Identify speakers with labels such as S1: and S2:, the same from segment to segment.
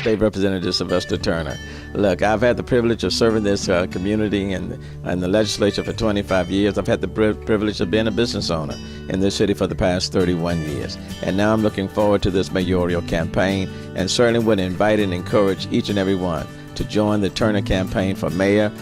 S1: State Representative Sylvester Turner. Look, I've had the privilege of serving this community and the legislature for 25 years. I've had the privilege of being a business owner in this city for the past 31 years. And now I'm looking forward to this mayoral campaign, and certainly would invite and encourage each and every one to join the Turner campaign for mayor.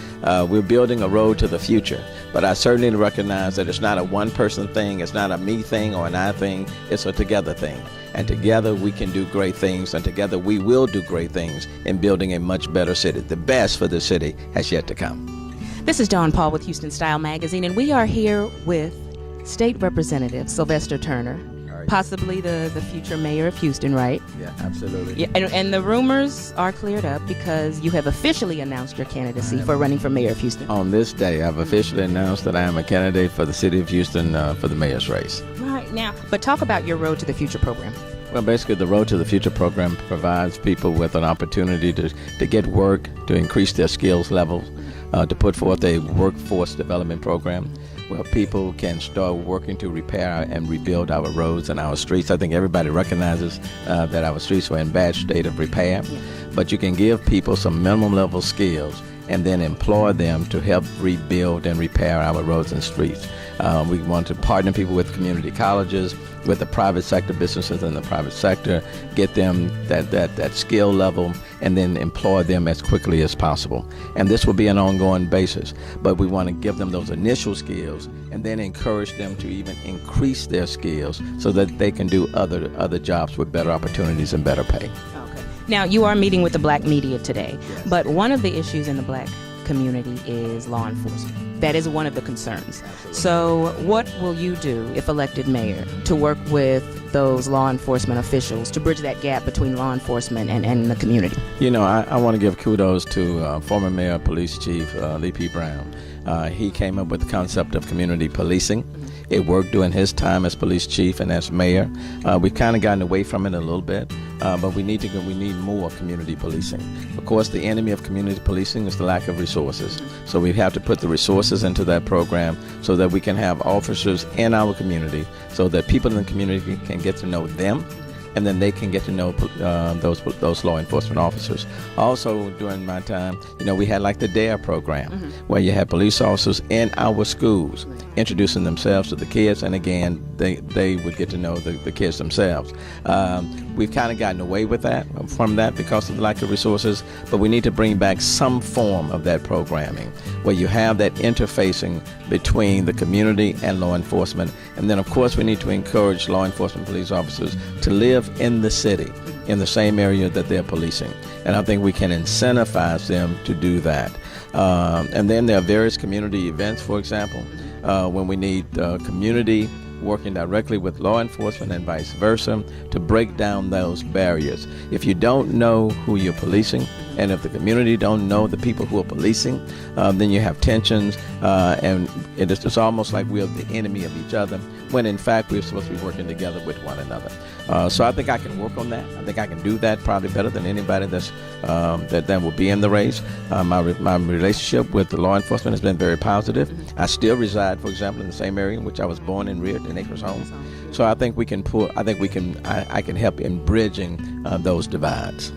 S1: We're building a road to the future, but I certainly recognize that it's not a one-person thing, it's not a me thing or an I thing, it's a together thing. And together we can do great things, and together we will do great things in building a much better city. The best for the city has yet to come.
S2: This is Dawn Paul with Houston Style Magazine, and we are here with State Representative Sylvester Turner, possibly the future mayor of Houston, right?
S1: Yeah, absolutely.
S2: Yeah, and the rumors are cleared up because you have officially announced your candidacy for running for mayor of Houston.
S1: On this day, I've officially announced that I am a candidate for the city of Houston for the mayor's race.
S2: Right now, but talk about your Road to the Future program.
S1: Well, basically, the Road to the Future program provides people with an opportunity to get work, to increase their skills levels, to put forth a workforce development program where people can start working to repair and rebuild our roads and our streets. I think everybody recognizes that our streets are in bad state of repair, but you can give people some minimum level skills and then employ them to help rebuild and repair our roads and streets. We want to partner people with community colleges, with the private sector, businesses in the private sector, get them that skill level, and then employ them as quickly as possible. And this will be an ongoing basis, but we want to give them those initial skills and then encourage them to even increase their skills so that they can do other jobs with better opportunities and better pay.
S2: Okay. Now, you are meeting with the black media today, but one of the issues in the black community is law enforcement. That is one of the concerns.
S1: Absolutely.
S2: So what will you do if elected mayor to work with those law enforcement officials to bridge that gap between law enforcement and the community?
S1: You know, I want to give kudos to former Mayor Police Chief Lee P. Brown. He came up with the concept of community policing. It worked during his time as police chief and as mayor. We've kind of gotten away from it a little bit, but we need more community policing. Of course, the enemy of community policing is the lack of resources. So we have to put the resources into that program so that we can have officers in our community, so that people in the community can get to know them, and then they can get to know those law enforcement officers. Also, during my time, you know, we had like the DARE program, where you had police officers in our schools introducing themselves to the kids, and again, they would get to know the kids themselves. We've kind of gotten away with from that because of the lack of resources, but we need to bring back some form of that programming where you have that interfacing between the community and law enforcement. And then, of course, we need to encourage law enforcement police officers to live in the city, in the same area that they're policing. And I think we can incentivize them to do that. And then there are various community events, for example, when we need community working directly with law enforcement and vice versa to break down those barriers. If you don't know who you're policing, and if the community don't know the people who are policing, then you have tensions, and it's almost like we're the enemy of each other, when in fact we're supposed to be working together with one another. So I think I can work on that. I think I can do that probably better than anybody that will be in the race. My relationship with the law enforcement has been very positive. I still reside, for example, in the same area in which I was born and reared, in Acres Home. So I think I can help in bridging those divides.